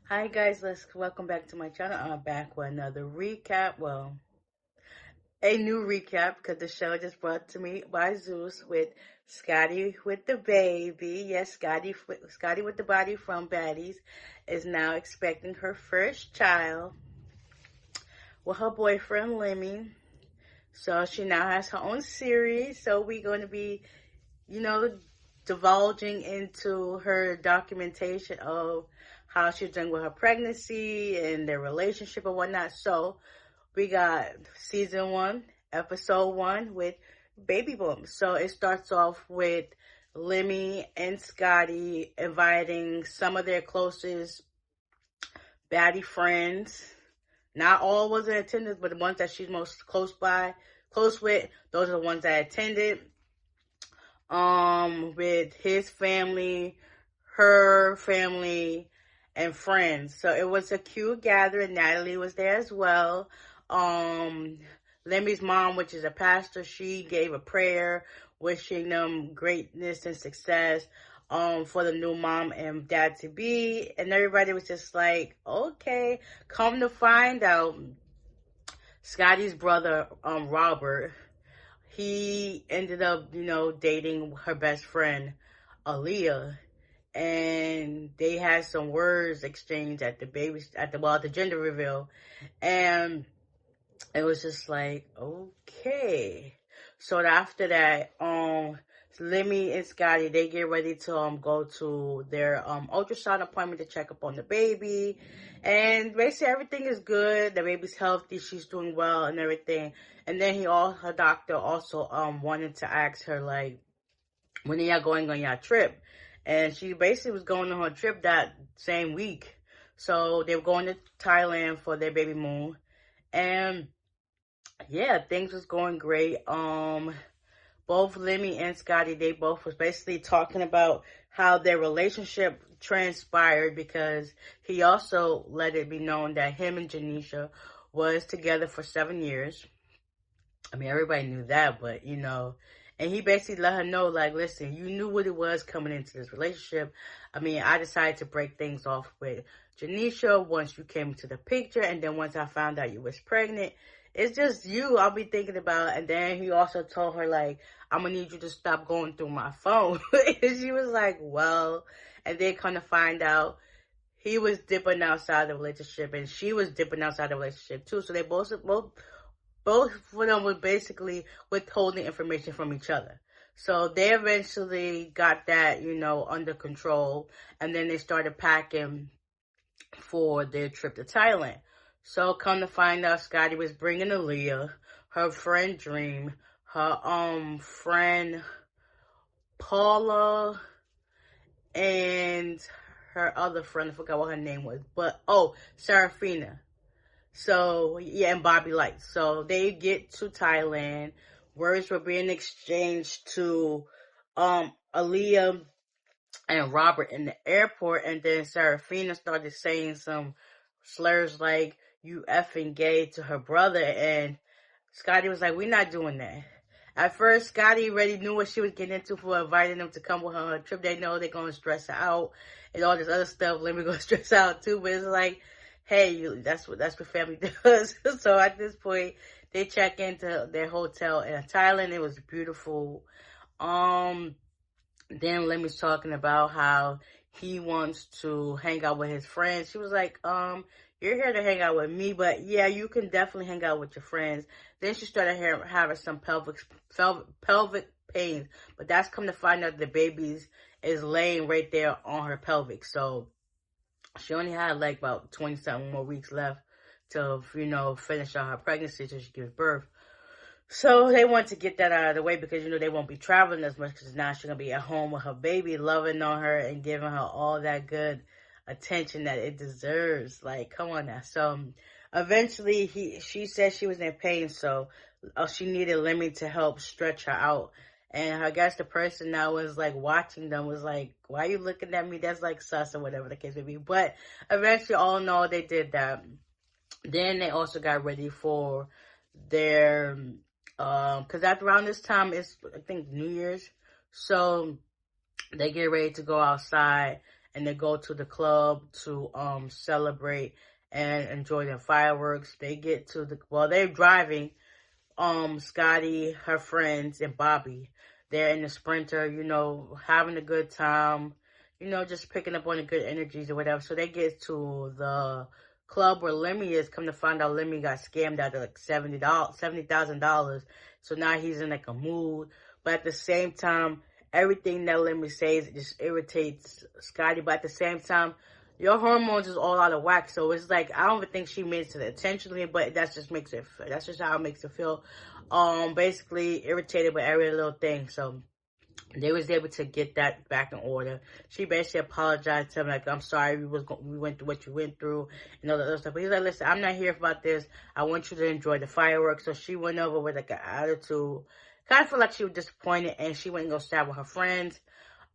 Hi guys, let's welcome back to my channel. I'm back with another recap. Well, a new recap because the show just brought to me by Zeus with Scotty with the baby. Yes, Scotty with the body from Baddies is now expecting her first child with her boyfriend Lemmy. So she now has her own series. So we're going to be, you know, divulging into her documentation of how she's doing with her pregnancy and their relationship and whatnot. So we got season 1, episode 1 with Baby Boom. So it starts off with Lemmy and Scotty inviting some of their closest baddie friends. Not all was in attendance, but the ones that she's most close with, those are the ones that attended. With his family, her family, and friends. So it was a cute gathering. Natalie was there as well. Um, Lemmy's mom, which is a pastor, she gave a prayer wishing them greatness and success for the new mom and dad to be. And everybody was just like, okay. Come to find out, Scotty's brother, Robert, he ended up, dating her best friend, Aaliyah, and they had some words exchanged at the gender reveal, and it was just like, okay. So after that, Lemmy and Scotty, they get ready to go to their ultrasound appointment to check up on the baby, and basically everything is good. The baby's healthy, she's doing well, and everything. And then her doctor also wanted to ask her, like, when are y'all going on your trip? And she basically was going on her trip that same week. So they were going to Thailand for their baby moon, and yeah, things was going great. Both Lemmy and Scotty, they both was basically talking about how their relationship transpired, because he also let it be known that him and Janisha was together for 7 years. I mean, everybody knew that, but and he basically let her know, like, listen, you knew what it was coming into this relationship. I mean, I decided to break things off with Janisha once you came into the picture, and then once I found out you was pregnant, it's just you I'll be thinking about. And then he also told her, like, I'm gonna need you to stop going through my phone. And she was like, well, and then kind of find out he was dipping outside the relationship, and she was dipping outside the relationship too. So they both of them were basically withholding information from each other. So they eventually got that, under control, and then they started packing for their trip to Thailand. So come to find out, Scotty was bringing Aaliyah, her friend Dream, her friend Paula, and her other friend, I forgot what her name was, but Serafina. So, yeah, and Bobby Light. So they get to Thailand. Words were being exchanged to Aaliyah and Robert in the airport. And then Serafina started saying some slurs like, you effing gay, to her brother. And Scotty was like, we're not doing that. At first, Scotty already knew what she was getting into for inviting them to come with her on a trip. They know they're going to stress her out and all this other stuff. Let me go stress out too. But it's like, hey, that's what family does. So at this point, they check into their hotel in Thailand. It was beautiful. Then Lemmy's talking about how he wants to hang out with his friends. She was like, you're here to hang out with me, but yeah, you can definitely hang out with your friends. Then she started having some pelvic pains, but that's come to find out the baby's is laying right there on her pelvic. So she only had like about 20 something more weeks left to, finish out her pregnancy till she gives birth. So they want to get that out of the way because, they won't be traveling as much because now she's going to be at home with her baby, loving on her and giving her all that good attention that it deserves. Like, come on now. So eventually she said she was in pain, so she needed Lemmy to help stretch her out. And I guess the person that was like watching them was like, why are you looking at me? That's like sus, or whatever the case may be. But eventually, all in all, they did that. Then they also got ready for their because at around this time it's, I think, New Year's. So they get ready to go outside and they go to the club to celebrate and enjoy their fireworks. They get to they're driving, Scotty, her friends, and Bobby. They're in the Sprinter, having a good time, just picking up on the good energies or whatever. So they get to the club where Lemmy is. Come to find out, Lemmy got scammed out of like $70,000. So now he's in like a mood. But at the same time, everything that Lemmy says just irritates Scotty. But at the same time, your hormones is all out of whack. So it's like, I don't even think she means it intentionally, but that's just how it makes it feel. Basically irritated with every little thing. So they was able to get that back in order. She basically apologized to him, like, I'm sorry we went through what you went through and all that other stuff. But he's like, listen, I'm not here about this. I want you to enjoy the fireworks. So she went over with like an attitude. Kind of feel like she was disappointed, and she went and go stab with her friends.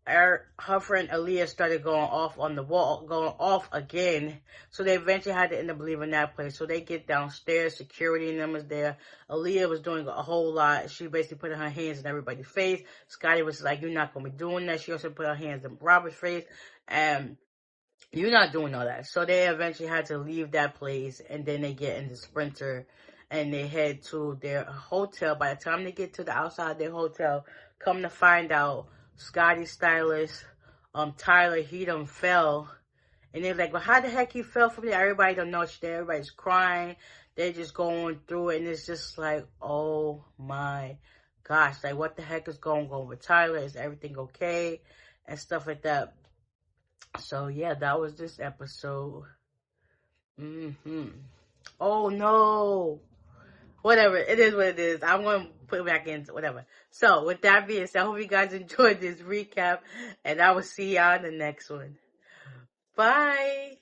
Her friend Aaliyah started going off on the wall, going off again. So they eventually had to end up leaving that place. So they get downstairs, security and them was there. Aaliyah was doing a whole lot. She basically put her hands in everybody's face. Scotty was like, you're not going to be doing that. She also put her hands in Robert's face. And you're not doing all that. So they eventually had to leave that place, and then they get in the Sprinter and they head to their hotel. By the time they get to the outside of their hotel, come to find out, Scotty's stylist, Tyler, he done fell. And they're like, well, how the heck he fell from there? Everybody don't know shit. Everybody's crying. They're just going through it. And it's just like, oh my gosh. Like, what the heck is going on with Tyler? Is everything okay? And stuff like that. So, yeah, that was this episode. Oh, no. Whatever. It is what it is. I'm going to put it back in. Whatever. So, with that being said, I hope you guys enjoyed this recap. And I will see y'all in the next one. Bye.